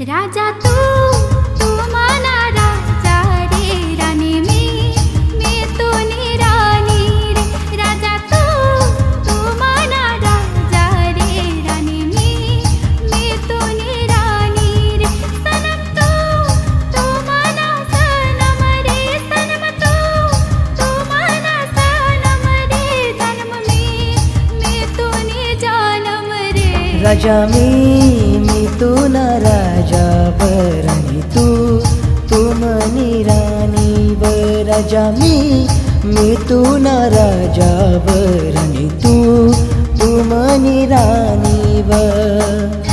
राजा तू माना राजा रे, राणी मी तू राणी रे। राजा तू माना राजा रे, राणी मी तू राणी रे। सनम तू माना सनम रे, सनम तू माना सनम रे। जन्म मी तू जानम रे। राजा मी तू ना राजा वर आणि तू मनी राणी वर। राजा मी तू ना राजा वर आणि तू मनी राणी वर।